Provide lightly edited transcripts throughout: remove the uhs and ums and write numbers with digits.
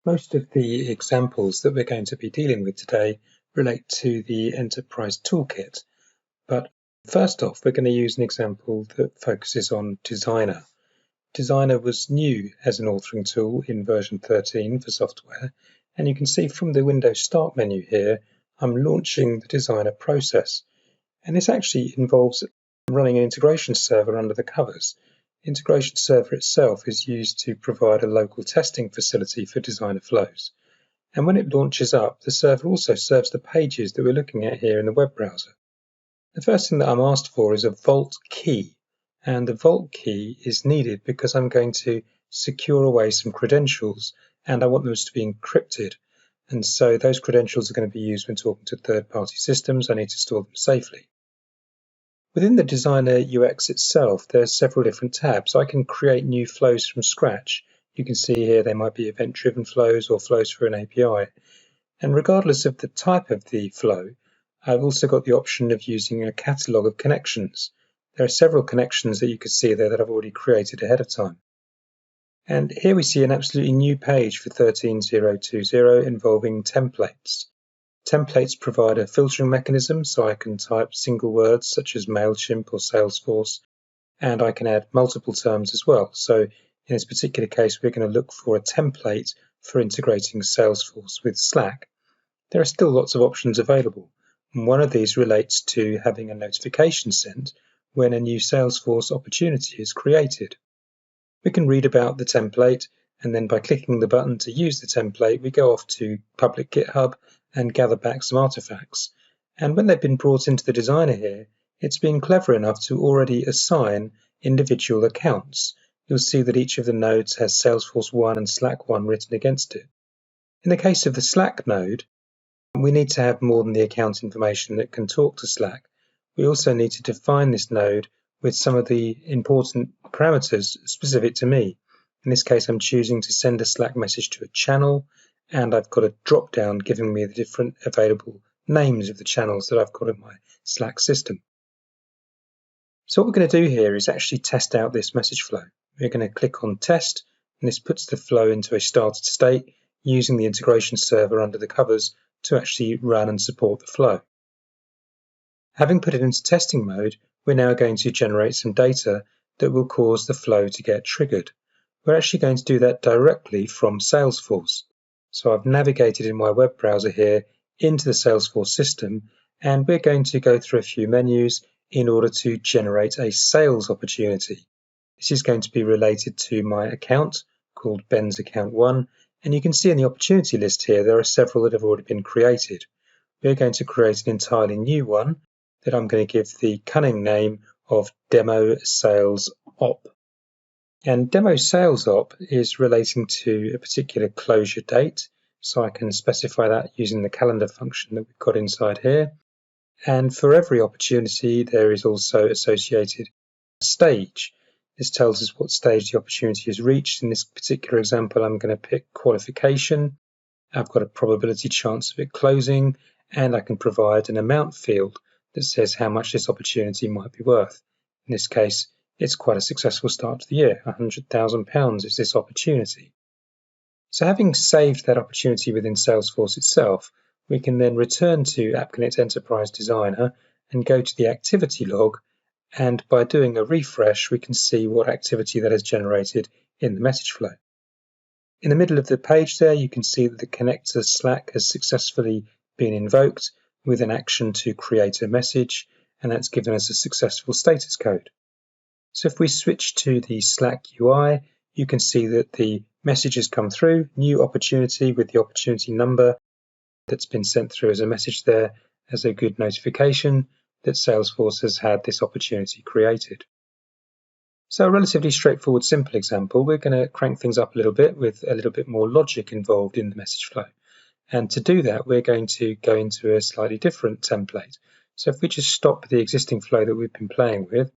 Most of the examples that we're going to be dealing with today relate to the Enterprise Toolkit, but first off we're going to use an example that focuses on Designer. Designer was new as an authoring tool in version 13 for software, and you can see from the Windows Start menu here I'm launching the Designer process, and this actually involves running an integration server under the covers. The integration server itself is used to provide a local testing facility for Designer flows. And when it launches up, the server also serves the pages that we're looking at here in the web browser. The first thing that I'm asked for is a vault key. And the vault key is needed because I'm going to secure away some credentials and I want them to be encrypted. And so those credentials are going to be used when talking to third-party systems. I need to store them safely. Within the Designer UX itself, there's several different tabs. I can create new flows from scratch. You can see here they might be event-driven flows or flows through an API. And regardless of the type of the flow, I've also got the option of using a catalog of connections. There are several connections that you can see there that I've already created ahead of time. And here we see an absolutely new page for 13.0.20 involving templates. Templates provide a filtering mechanism, so I can type single words such as MailChimp or Salesforce, and I can add multiple terms as well. So in this particular case, we're going to look for a template for integrating Salesforce with Slack. There are still lots of options available, and one of these relates to having a notification sent when a new Salesforce opportunity is created. We can read about the template, and then by clicking the button to use the template, we go off to public GitHub and gather back some artifacts. And when they've been brought into the Designer here, it's been clever enough to already assign individual accounts. You'll see that each of the nodes has Salesforce 1 and Slack 1 written against it. In the case of the Slack node, we need to have more than the account information that can talk to Slack. We also need to define this node with some of the important parameters specific to me. In this case, I'm choosing to send a Slack message to a channel, and I've got a drop-down giving me the different available names of the channels that I've got in my Slack system. So what we're going to do here is actually test out this message flow. We're going to click on Test, and this puts the flow into a started state using the integration server under the covers to actually run and support the flow. Having put it into testing mode, we're now going to generate some data that will cause the flow to get triggered. We're actually going to do that directly from Salesforce. So I've navigated in my web browser here into the Salesforce system, and we're going to go through a few menus in order to generate a sales opportunity. This is going to be related to my account called Ben's Account 1, and you can see in the opportunity list here there are several that have already been created. We're going to create an entirely new one that I'm going to give the cunning name of Demo Sales Op. And Demo Sales Op is relating to a particular closure date, so I can specify that using the calendar function that we've got inside here. And for every opportunity, there is also associated stage. This tells us what stage the opportunity has reached. In this particular example, I'm going to pick qualification. I've got a probability chance of it closing, and I can provide an amount field that says how much this opportunity might be worth. In this case, it's quite a successful start to the year. £100,000 is this opportunity. So having saved that opportunity within Salesforce itself, we can then return to App Connect Enterprise Designer and go to the activity log, and by doing a refresh, we can see what activity that has generated in the message flow. In the middle of the page there, you can see that the connector Slack has successfully been invoked with an action to create a message, and that's given us a successful status code. So if we switch to the Slack UI, you can see that the message has come through, new opportunity with the opportunity number that's been sent through as a message there as a good notification that Salesforce has had this opportunity created. So a relatively straightforward, simple example. We're going to crank things up a little bit with a little bit more logic involved in the message flow. And to do that, we're going to go into a slightly different template. So if we just stop the existing flow that we've been playing with,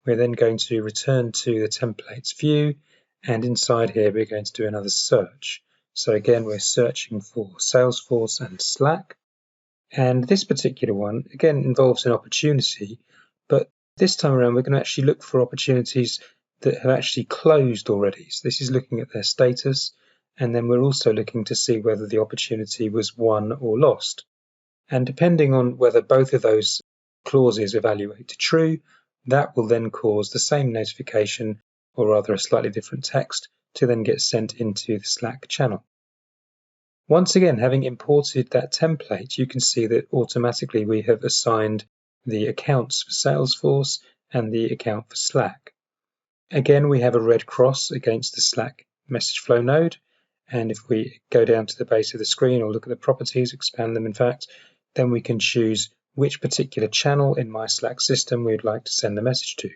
we're then going to return to the templates view, and inside here we're going to do another search. So again, we're searching for Salesforce and Slack. And this particular one, again, involves an opportunity, but this time around we're going to actually look for opportunities that have actually closed already. So this is looking at their status, and then we're also looking to see whether the opportunity was won or lost. And depending on whether both of those clauses evaluate to true, that will then cause the same notification, or rather a slightly different text, to then get sent into the Slack channel. Once again, having imported that template, you can see that automatically we have assigned the accounts for Salesforce and the account for Slack. Again, we have a red cross against the Slack message flow node. And if we go down to the base of the screen or look at the properties, expand them in fact, then we can choose which particular channel in my Slack system we'd like to send the message to.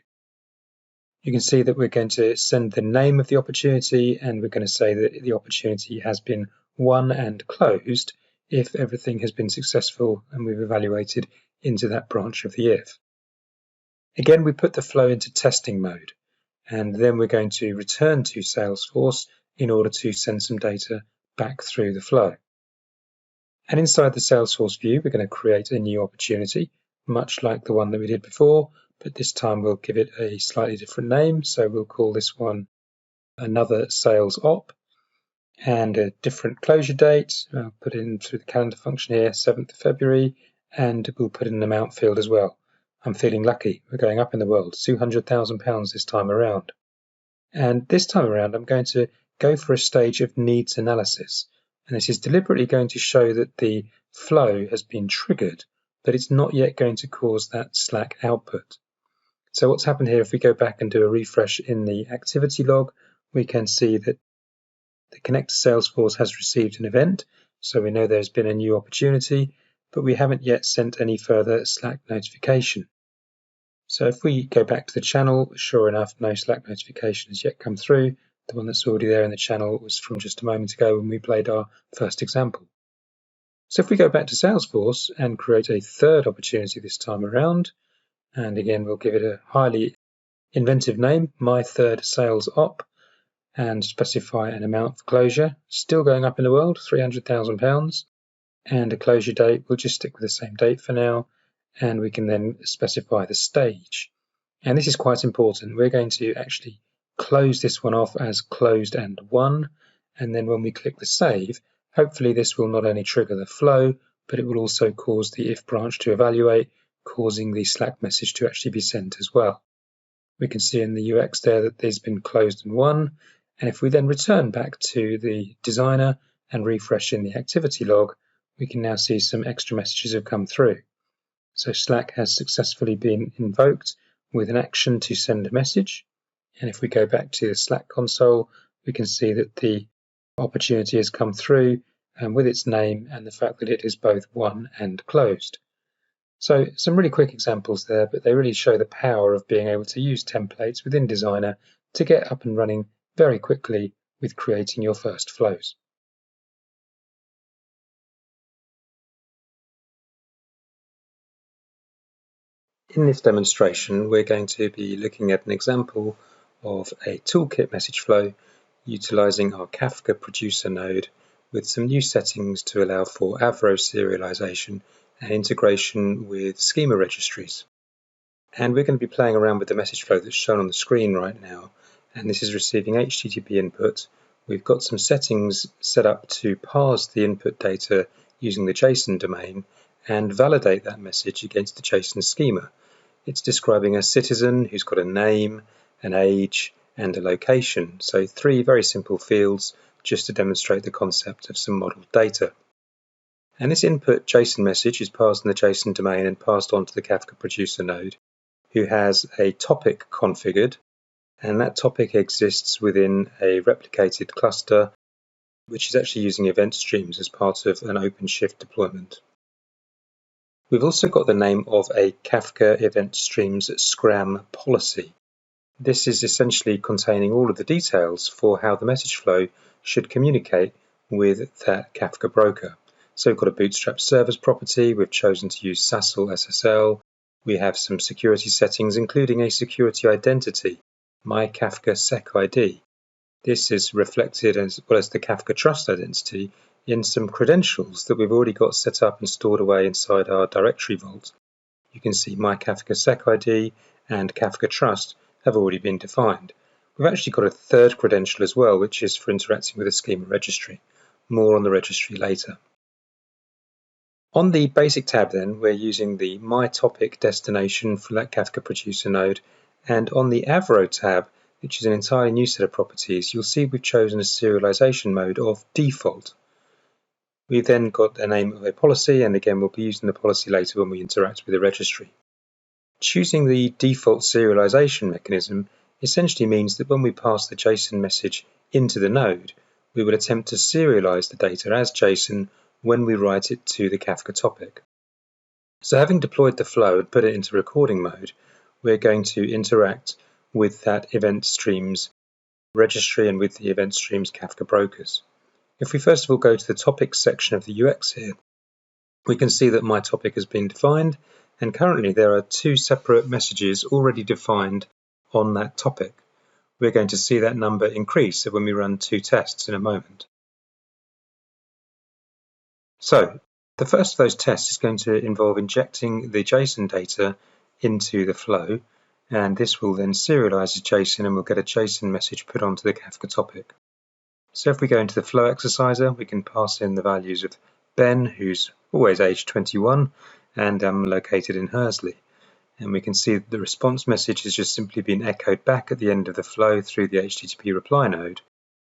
You can see that we're going to send the name of the opportunity, and we're going to say that the opportunity has been won and closed if everything has been successful and we've evaluated into that branch of the if. Again, we put the flow into testing mode, and then we're going to return to Salesforce in order to send some data back through the flow. And inside the Salesforce view, we're going to create a new opportunity, much like the one that we did before, but this time we'll give it a slightly different name. So we'll call this one another sales op, and a different closure date. I'll put in through the calendar function here, 7th of February, and we'll put in an amount field as well. I'm feeling lucky. We're going up in the world, £200,000 this time around. And this time around, I'm going to go for a stage of needs analysis. And this is deliberately going to show that the flow has been triggered, but it's not yet going to cause that Slack output. So what's happened here, if we go back and do a refresh in the activity log, we can see that the Connect to Salesforce has received an event. So we know there's been a new opportunity, but we haven't yet sent any further Slack notification. So if we go back to the channel, sure enough, no Slack notification has yet come through. The one that's already there in the channel was from just a moment ago when we played our first example. So if we go back to Salesforce and create a third opportunity this time around, and again, we'll give it a highly inventive name, my third sales op, and specify an amount for closure, still going up in the world, £300,000, and a closure date. We'll just stick with the same date for now, and we can then specify the stage. And this is quite important. We're going to actually close this one off as closed and won, and then when we click the save, hopefully this will not only trigger the flow, but it will also cause the if branch to evaluate, causing the Slack message to actually be sent as well. We can see in the UX there that there's been closed and won, and if we then return back to the designer and refresh in the activity log, we can now see some extra messages have come through. So Slack has successfully been invoked with an action to send a message. And if we go back to the Slack console, we can see that the opportunity has come through with its name and the fact that it is both won and closed. So some really quick examples there, but they really show the power of being able to use templates within Designer to get up and running very quickly with creating your first flows. In this demonstration, we're going to be looking at an example of a toolkit message flow utilizing our Kafka Producer Node with some new settings to allow for Avro serialization and integration with schema registries. And we're going to be playing around with the message flow that's shown on the screen right now, and this is receiving HTTP input. We've got some settings set up to parse the input data using the JSON domain and validate that message against the JSON schema. It's describing a citizen who's got a name, an age, and a location. So 3 very simple fields just to demonstrate the concept of some modeled data. And this input JSON message is passed in the JSON domain and passed on to the Kafka Producer Node, who has a topic configured, and that topic exists within a replicated cluster, which is actually using event streams as part of an OpenShift deployment. We've also got the name of a Kafka Event Streams Scram policy. This is essentially containing all of the details for how the message flow should communicate with that Kafka broker. So we've got a bootstrap service property. We've chosen to use SASL SSL. We have some security settings, including a security identity, my Kafka Sec ID. This is reflected as well as the Kafka Trust identity in some credentials that we've already got set up and stored away inside our directory vault. You can see my Kafka Sec ID and Kafka Trust have already been defined. We've actually got a third credential as well, which is for interacting with a schema registry. More on the registry later. On the basic tab then, we're using the My Topic destination for that Kafka Producer Node, and on the Avro tab, which is an entirely new set of properties, you'll see we've chosen a serialization mode of default. We've then got a name of a policy, and again we'll be using the policy later when we interact with the registry. Choosing the default serialization mechanism essentially means that when we pass the JSON message into the node, we will attempt to serialize the data as JSON when we write it to the Kafka topic. So having deployed the flow and put it into recording mode, we're going to interact with that event stream's registry and with the event stream's Kafka brokers. If we first of all go to the topics section of the UX here, we can see that my topic has been defined, and currently there are two separate messages already defined on that topic. We're going to see that number increase when we run two tests in a moment. So the first of those tests is going to involve injecting the JSON data into the flow, and this will then serialize as JSON and we'll get a JSON message put onto the Kafka topic. So if we go into the flow exerciser, we can pass in the values of Ben, who's always aged 21 and located in Hursley. And we can see that the response message has just simply been echoed back at the end of the flow through the HTTP reply node.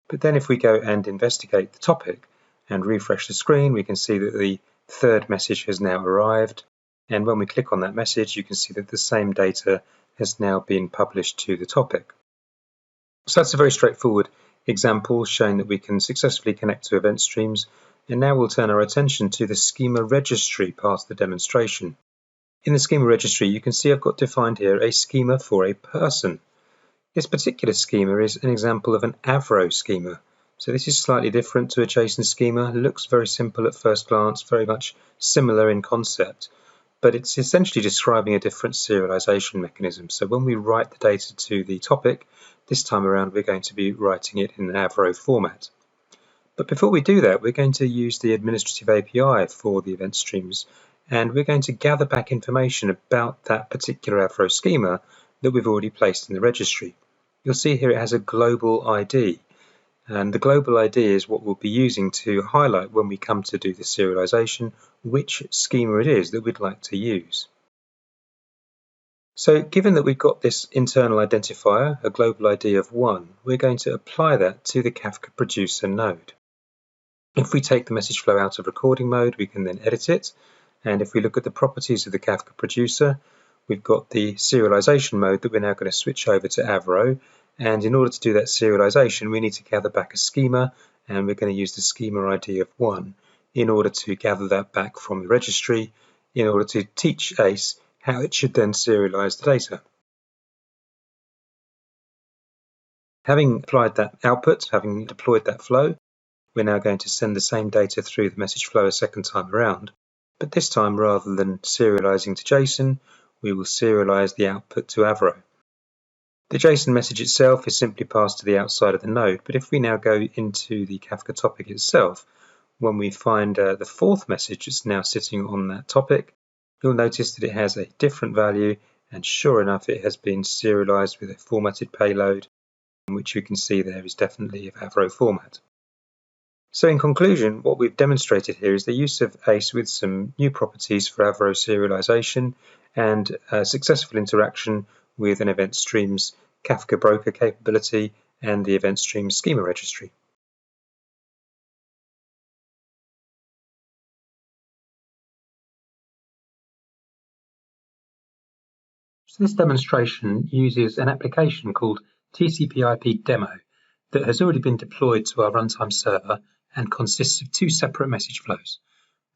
But then if we go and investigate the topic and refresh the screen, we can see that the third message has now arrived. And when we click on that message, you can see that the same data has now been published to the topic. So that's a very straightforward example showing that we can successfully connect to event streams. And now we'll turn our attention to the schema registry part of the demonstration. In the schema registry, you can see I've got defined here a schema for a person. This particular schema is an example of an Avro schema. So this is slightly different to a JSON schema. It looks very simple at first glance, very much similar in concept, but it's essentially describing a different serialization mechanism. So when we write the data to the topic, this time around we're going to be writing it in an Avro format. But before we do that, we're going to use the administrative API for the event streams, and we're going to gather back information about that particular Avro schema that we've already placed in the registry. You'll see here it has a global ID, and the global ID is what we'll be using to highlight when we come to do the serialization which schema it is that we'd like to use. So given that we've got this internal identifier, a global ID of 1, we're going to apply that to the Kafka Producer Node. If we take the message flow out of recording mode, we can then edit it. And if we look at the properties of the Kafka Producer, we've got the serialization mode that we're now going to switch over to Avro. And in order to do that serialization, we need to gather back a schema, and we're going to use the schema ID of 1 in order to gather that back from the registry in order to teach ACE how it should then serialize the data. Having applied that output, having deployed that flow, we're now going to send the same data through the message flow a second time around. But this time, rather than serializing to JSON, we will serialize the output to Avro. The JSON message itself is simply passed to the outside of the node, but if we now go into the Kafka topic itself, when we find the fourth message that's now sitting on that topic, you'll notice that it has a different value, and sure enough it has been serialized with a formatted payload, which you can see there is definitely of Avro format. So in conclusion, what we've demonstrated here is the use of ACE with some new properties for Avro serialization and a successful interaction with an event stream's Kafka broker capability and the event stream schema registry. So this demonstration uses an application called TCPIP Demo that has already been deployed to our runtime server and consists of two separate message flows.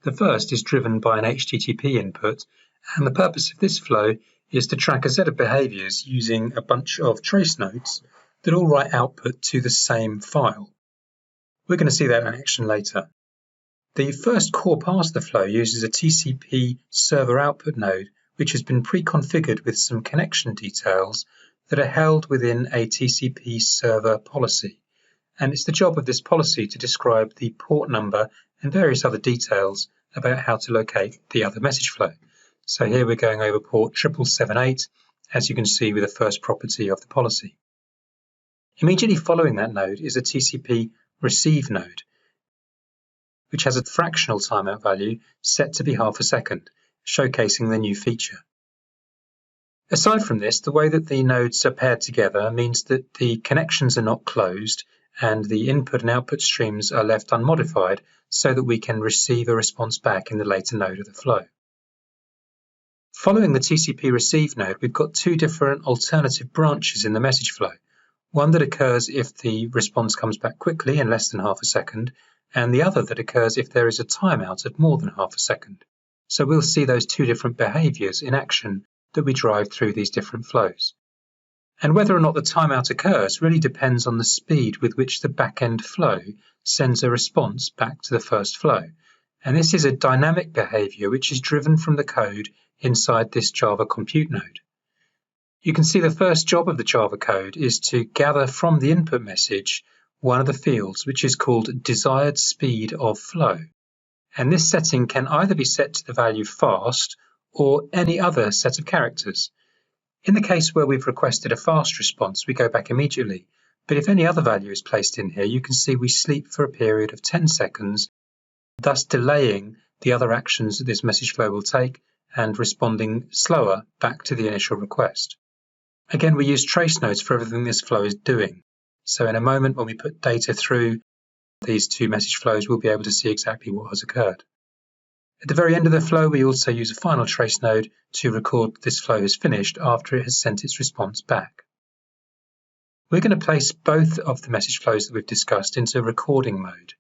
The first is driven by an HTTP input, and the purpose of this flow is to track a set of behaviors using a bunch of trace nodes that all write output to the same file. We're going to see that in action later. The first core part of the flow uses a TCP server output node, which has been pre-configured with some connection details that are held within a TCP server policy. And it's the job of this policy to describe the port number and various other details about how to locate the other message flow. So here we're going over port 7778, as you can see with the first property of the policy. Immediately following that node is a TCP receive node, which has a fractional timeout value set to be half a second, showcasing the new feature. Aside from this, the way that the nodes are paired together means that the connections are not closed and the input and output streams are left unmodified so that we can receive a response back in the later node of the flow. Following the TCP receive node, we've got two different alternative branches in the message flow. One that occurs if the response comes back quickly in less than half a second, and the other that occurs if there is a timeout of more than half a second. So we'll see those two different behaviors in action that we drive through these different flows. And whether or not the timeout occurs really depends on the speed with which the back-end flow sends a response back to the first flow. And this is a dynamic behavior which is driven from the code inside this Java compute node. You can see the first job of the Java code is to gather from the input message one of the fields, which is called desired speed of flow. And this setting can either be set to the value fast or any other set of characters. In the case where we've requested a fast response, we go back immediately. But if any other value is placed in here, you can see we sleep for a period of 10 seconds, thus delaying the other actions that this message flow will take and responding slower back to the initial request. Again, we use trace nodes for everything this flow is doing. So in a moment, when we put data through these two message flows, we'll be able to see exactly what has occurred. At the very end of the flow, we also use a final trace node to record this flow is finished after it has sent its response back. We're going to place both of the message flows that we've discussed into recording mode.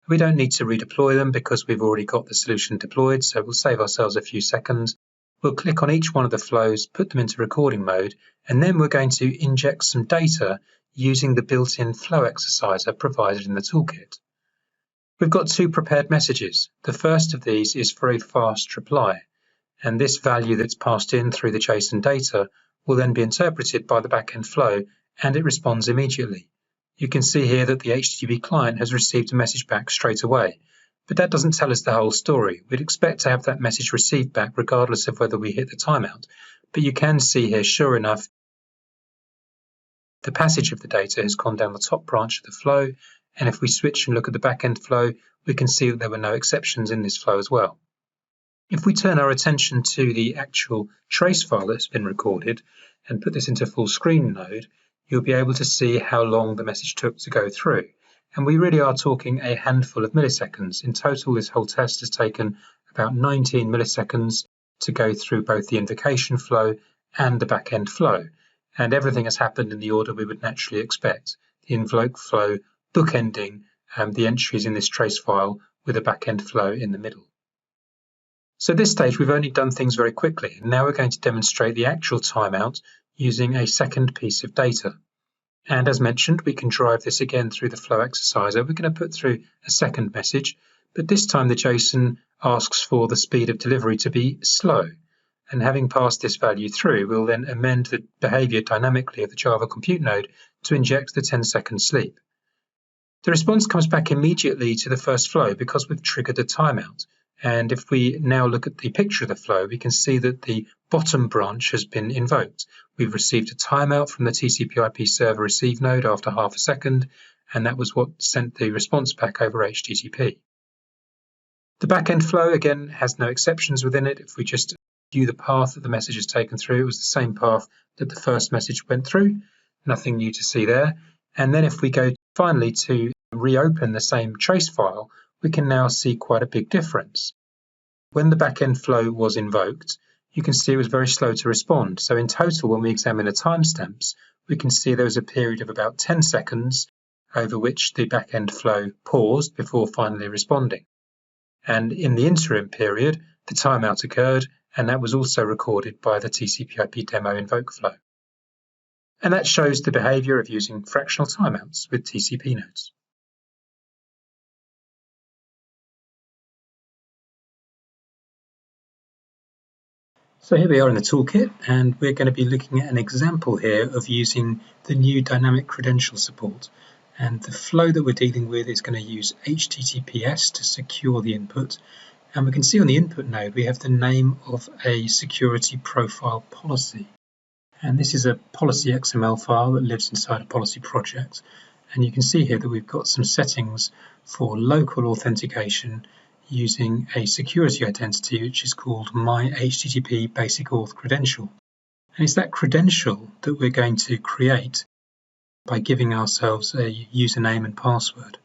We don't need to redeploy them because we've already got the solution deployed, so we'll save ourselves a few seconds. We'll click on each one of the flows, put them into recording mode, and then we're going to inject some data using the built-in flow exerciser provided in the toolkit. We've got two prepared messages. The first of these is for a fast reply, and this value that's passed in through the JSON data will then be interpreted by the backend flow, and it responds immediately. You can see here that the HTTP client has received a message back straight away, but that doesn't tell us the whole story. We'd expect to have that message received back regardless of whether we hit the timeout, but you can see here, sure enough, the passage of the data has gone down the top branch of the flow, and if we switch and look at the backend flow, we can see that there were no exceptions in this flow as well. If we turn our attention to the actual trace file that's been recorded and put this into full screen mode, you'll be able to see how long the message took to go through. And we really are talking a handful of milliseconds. In total, this whole test has taken about 19 milliseconds to go through both the invocation flow and the backend flow. And everything has happened in the order we would naturally expect. The invoke flow bookending the entries in this trace file with a backend flow in the middle. So at this stage, we've only done things very quickly. And now we're going to demonstrate the actual timeout using a second piece of data. And as mentioned, we can drive this again through the flow exerciser. We're going to put through a second message, but this time the JSON asks for the speed of delivery to be slow. And having passed this value through, we'll then amend the behavior dynamically of the Java compute node to inject the 10-second sleep. The response comes back immediately to the first flow because we've triggered a timeout. And if we now look at the picture of the flow, we can see that the bottom branch has been invoked. We've received a timeout from the TCPIP server receive node after half a second, and that was what sent the response back over HTTP. The backend flow, again, has no exceptions within it. If we just view the path that the message has taken through, it was the same path that the first message went through. Nothing new to see there. And then if we go finally to reopen the same trace file, we can now see quite a big difference. When the backend flow was invoked, you can see it was very slow to respond. So in total, when we examine the timestamps, we can see there was a period of about 10 seconds over which the backend flow paused before finally responding. And in the interim period, the timeout occurred, and that was also recorded by the TCPIP Demo invoke flow. And that shows the behavior of using fractional timeouts with TCP nodes. So here we are in the toolkit, and we're going to be looking at an example here of using the new dynamic credential support. And the flow that we're dealing with is going to use HTTPS to secure the input. And we can see on the input node, we have the name of a security profile policy. And this is a policy XML file that lives inside a policy project. And you can see here that we've got some settings for local authentication using a security identity which is called my HTTP basic auth credential. And it's that credential that we're going to create by giving ourselves a username and password.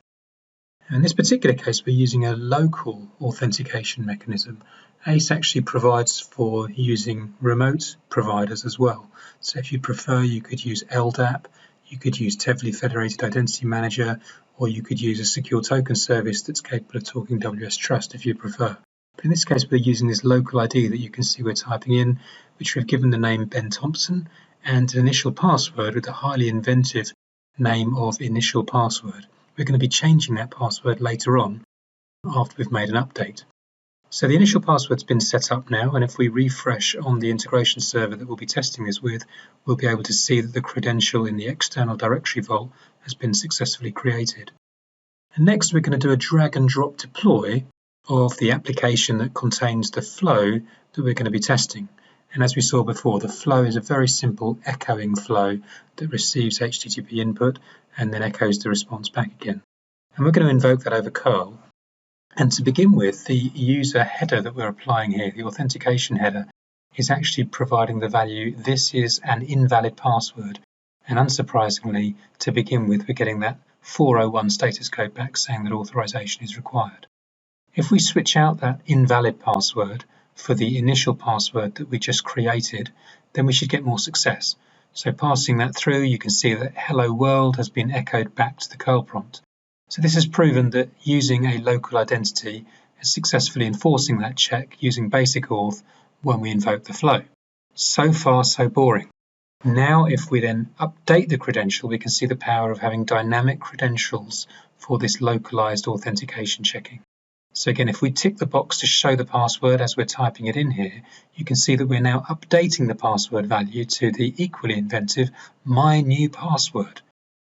In this particular case, we're using a local authentication mechanism. ACE actually provides for using remote providers as well. So if you prefer, you could use LDAP, you could use Tevley Federated Identity Manager, or you could use a secure token service that's capable of talking WS Trust if you prefer. But in this case, we're using this local ID that you can see we're typing in, which we've given the name Ben Thompson, and an initial password with a highly inventive name of initial password. We're going to be changing that password later on after we've made an update. So the initial password's been set up now, and if we refresh on the integration server that we'll be testing this with, we'll be able to see that the credential in the external directory vault has been successfully created. And next we're going to do a drag and drop deploy of the application that contains the flow that we're going to be testing. And as we saw before, the flow is a very simple echoing flow that receives HTTP input and then echoes the response back again. And we're going to invoke that over curl. And to begin with, the user header that we're applying here, the authentication header, is actually providing the value, this is an invalid password. And unsurprisingly, to begin with, we're getting that 401 status code back saying that authorization is required. If we switch out that invalid password for the initial password that we just created, then we should get more success. So passing that through, you can see that hello world has been echoed back to the curl prompt. So this has proven that using a local identity is successfully enforcing that check using basic auth when we invoke the flow. So far, so boring. Now, if we then update the credential, we can see the power of having dynamic credentials for this localized authentication checking. So again, if we tick the box to show the password as we're typing it in here, you can see that we're now updating the password value to the equally inventive my new password.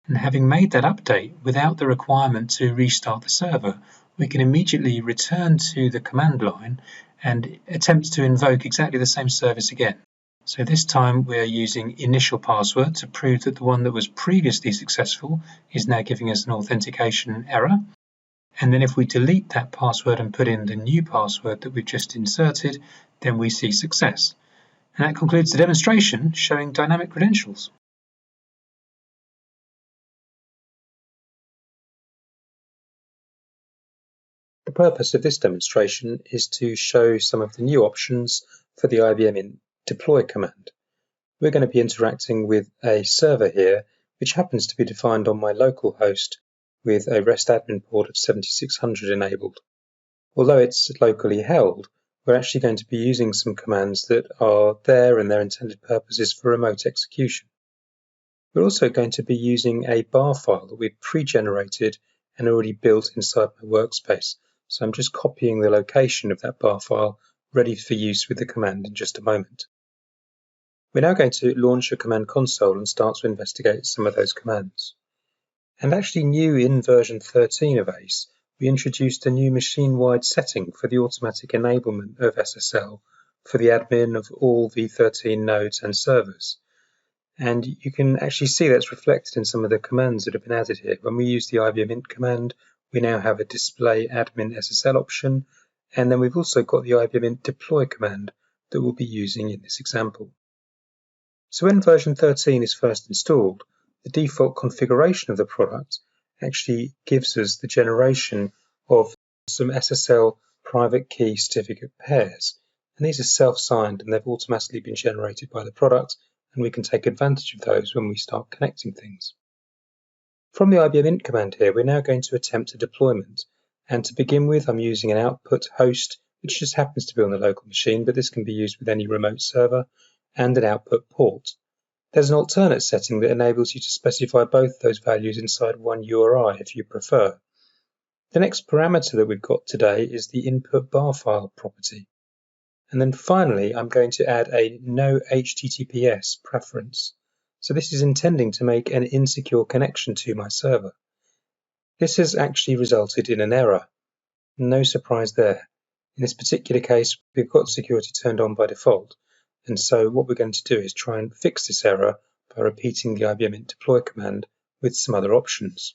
And having made that update without the requirement to restart the server, we can immediately return to the command line and attempt to invoke exactly the same service again. So this time we're using initial password to prove that the one that was previously successful is now giving us an authentication error. And then if we delete that password and put in the new password that we've just inserted, then we see success. And that concludes the demonstration showing dynamic credentials. The purpose of this demonstration is to show some of the new options for the IBM deploy command. We're going to be interacting with a server here, which happens to be defined on my local host with a REST admin port of 7600 enabled. Although it's locally held, we're actually going to be using some commands that are there and their intended purposes for remote execution. We're also going to be using a bar file that we've pre-generated and already built inside my workspace. So I'm just copying the location of that bar file ready for use with the command in just a moment. We're now going to launch a command console and start to investigate some of those commands. And actually new in version 13 of ACE, we introduced a new machine-wide setting for the automatic enablement of SSL for the admin of all v13 nodes and servers. And you can actually see that's reflected in some of the commands that have been added here. When we use the IBM int command, we now have a display admin SSL option, and then we've also got the IBM int deploy command that we'll be using in this example. So when version 13 is first installed, the default configuration of the product actually gives us the generation of some SSL private key certificate pairs. And these are self-signed and they've automatically been generated by the product, and we can take advantage of those when we start connecting things. From the IBM int command here, we're now going to attempt a deployment. And to begin with, I'm using an output host, which just happens to be on the local machine, but this can be used with any remote server, and an output port. There's an alternate setting that enables you to specify both those values inside one URI if you prefer. The next parameter that we've got today is the input bar file property. And then finally, I'm going to add a no HTTPS preference. So this is intending to make an insecure connection to my server. This has actually resulted in an error. No surprise there. In this particular case, we've got security turned on by default, And so what we're going to do is try and fix this error by repeating the ibmint deploy command with some other options.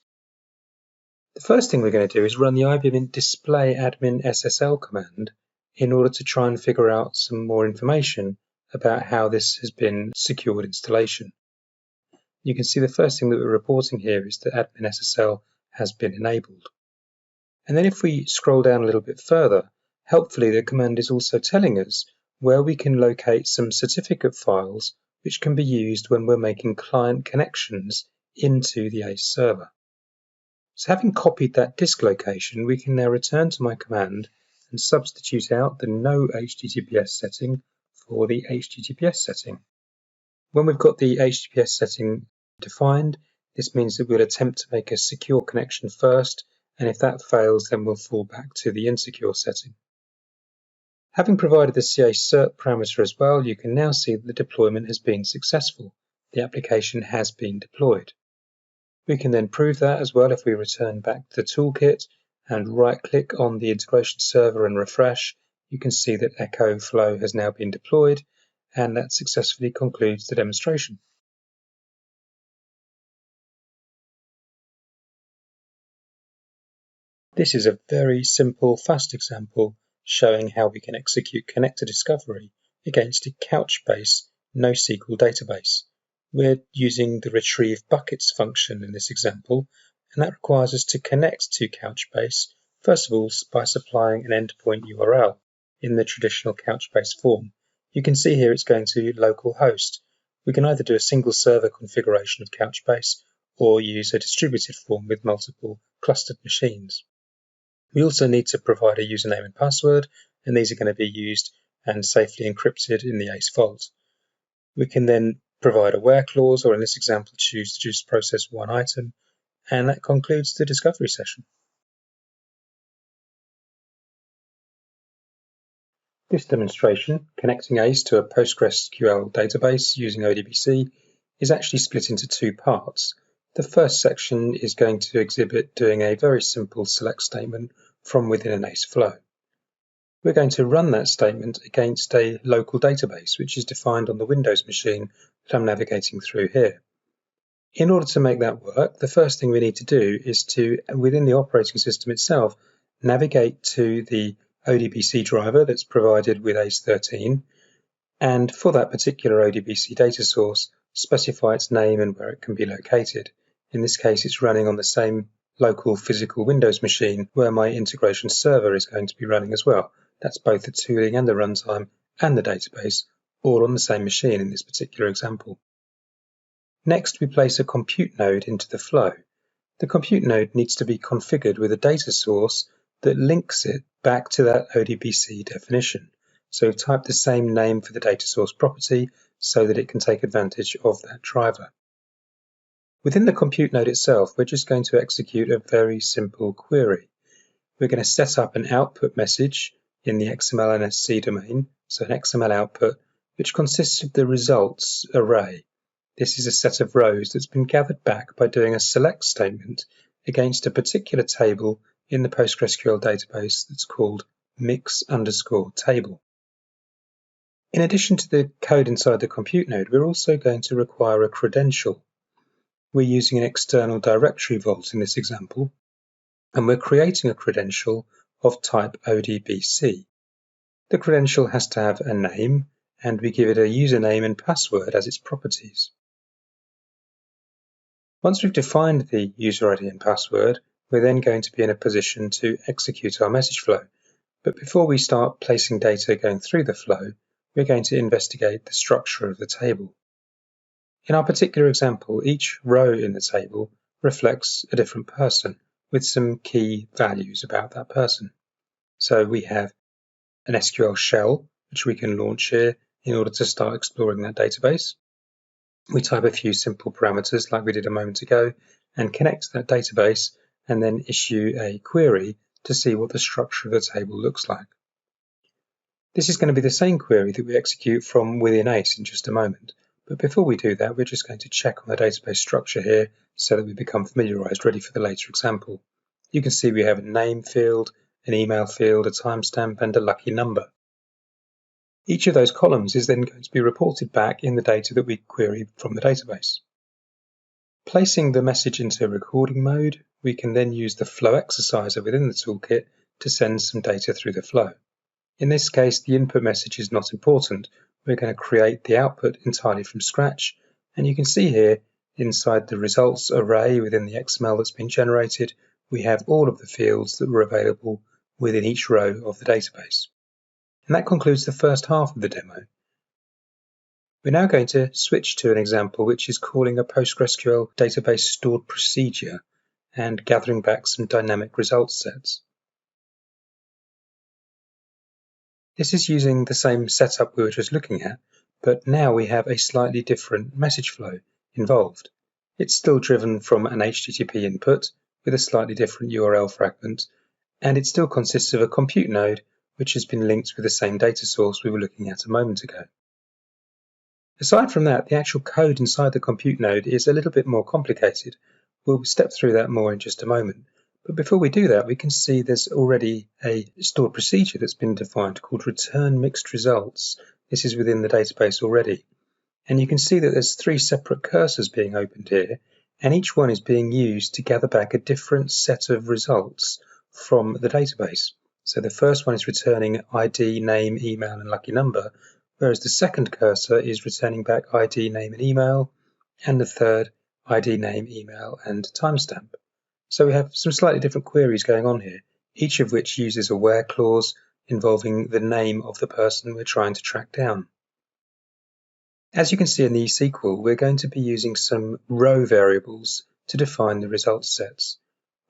The first thing we're going to do is run the ibmint display admin SSL command in order to try and figure out some more information about how this has been secured installation. You can see the first thing that we're reporting here is that admin SSL has been enabled. And then if we scroll down a little bit further, helpfully the command is also telling us where we can locate some certificate files which can be used when we're making client connections into the ACE server. So having copied that disk location, we can now return to my command and substitute out the no HTTPS setting for the HTTPS setting. When we've got the HTTPS setting defined, this means that we'll attempt to make a secure connection first, and if that fails, then we'll fall back to the insecure setting. Having provided the CA cert parameter as well, you can now see that the deployment has been successful. The application has been deployed. We can then prove that as well if we return back to the toolkit and right-click on the integration server and refresh. You can see that Echo Flow has now been deployed, and that successfully concludes the demonstration. This is a very simple, fast example showing how we can execute connector discovery against a Couchbase NoSQL database. We're using the retrieve buckets function in this example, and that requires us to connect to Couchbase, first of all by supplying an endpoint URL in the traditional Couchbase form. You can see here it's going to localhost. We can either do a single server configuration of Couchbase or use a distributed form with multiple clustered machines. We also need to provide a username and password, and these are going to be used and safely encrypted in the ACE vault. We can then provide a where clause, or in this example choose to just process one item, and that concludes the discovery session. This demonstration, connecting ACE to a Postgresql database using ODBC, is actually split into two parts. The first section is going to exhibit doing a very simple select statement from within an ACE flow. We're going to run that statement against a local database, which is defined on the Windows machine that I'm navigating through here. In order to make that work, the first thing we need to do is to, within the operating system itself, navigate to the ODBC driver that's provided with ACE13, and for that particular ODBC data source, specify its name and where it can be located. In this case, it's running on the same local physical Windows machine where my integration server is going to be running as well. That's both the tooling and the runtime and the database, all on the same machine in this particular example. Next, we place a compute node into the flow. The compute node needs to be configured with a data source that links it back to that ODBC definition. So type the same name for the data source property so that it can take advantage of that driver. Within the compute node itself, we're just going to execute a very simple query. We're going to set up an output message in the XML and SC domain, so an XML output, which consists of the results array. This is a set of rows that's been gathered back by doing a select statement against a particular table in the Postgresql database that's called mix_table. In addition to the code inside the compute node, we're also going to require a credential. We're using an external directory vault in this example, and we're creating a credential of type ODBC. The credential has to have a name, and we give it a username and password as its properties. Once we've defined the user ID and password, we're then going to be in a position to execute our message flow. But before we start placing data going through the flow, we're going to investigate the structure of the table. In our particular example, each row in the table reflects a different person with some key values about that person. So we have an SQL shell, which we can launch here in order to start exploring that database. We type a few simple parameters like we did a moment ago and connect to that database and then issue a query to see what the structure of the table looks like. This is going to be the same query that we execute from within ACE in just a moment. But before we do that, we're just going to check on the database structure here so that we become familiarized, ready for the later example. You can see we have a name field, an email field, a timestamp, and a lucky number. Each of those columns is then going to be reported back in the data that we query from the database. Placing the message into recording mode, we can then use the flow exerciser within the toolkit to send some data through the flow. In this case, the input message is not important. We're going to create the output entirely from scratch, and you can see here inside the results array within the XML that's been generated, we have all of the fields that were available within each row of the database. And that concludes the first half of the demo. We're now going to switch to an example which is calling a Postgresql database stored procedure and gathering back some dynamic results sets. This is using the same setup we were just looking at, but now we have a slightly different message flow involved. It's still driven from an HTTP input with a slightly different URL fragment, and it still consists of a compute node which has been linked with the same data source we were looking at a moment ago. Aside from that, the actual code inside the compute node is a little bit more complicated. We'll step through that more in just a moment. But before we do that, we can see there's already a stored procedure that's been defined called return mixed results. This is within the database already. And you can see that there's 3 separate cursors being opened here, and each one is being used to gather back a different set of results from the database. So the first one is returning ID, name, email, and lucky number, whereas the second cursor is returning back ID, name, and email, and the third ID, name, email, and timestamp. So we have some slightly different queries going on here, each of which uses a where clause involving the name of the person we're trying to track down. As you can see in the SQL, we're going to be using some row variables to define the results sets.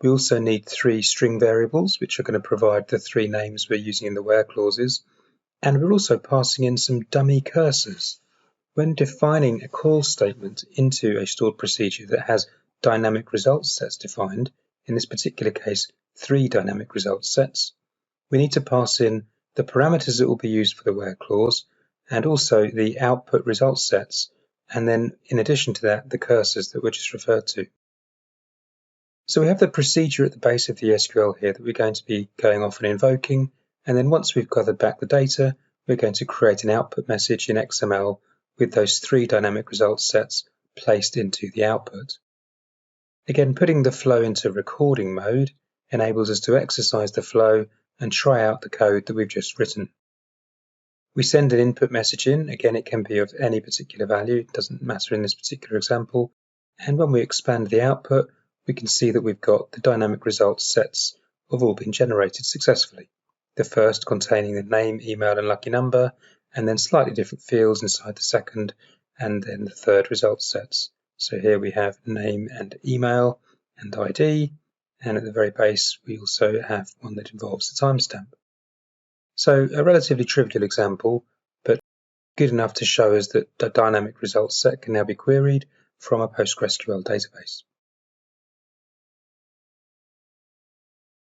We also need 3 string variables, which are going to provide the 3 names we're using in the where clauses, and we're also passing in some dummy cursors. When defining a call statement into a stored procedure that has dynamic results sets defined, in this particular case 3 dynamic results sets, we need to pass in the parameters that will be used for the where clause and also the output results sets, and then in addition to that the cursors that were just referred to. So we have the procedure at the base of the SQL here that we're going to be going off and invoking, and then once we've gathered back the data, we're going to create an output message in XML with those 3 dynamic results sets placed into the output. Again, putting the flow into recording mode enables us to exercise the flow and try out the code that we've just written. We send an input message in. Again, it can be of any particular value. It doesn't matter in this particular example. And when we expand the output, we can see that we've got the dynamic results sets have all been generated successfully. The first containing the name, email, and lucky number, and then slightly different fields inside the second, and then the third results sets. So here we have name and email and ID, and at the very base we also have one that involves the timestamp. So a relatively trivial example, but good enough to show us that the dynamic results set can now be queried from a PostgreSQL database.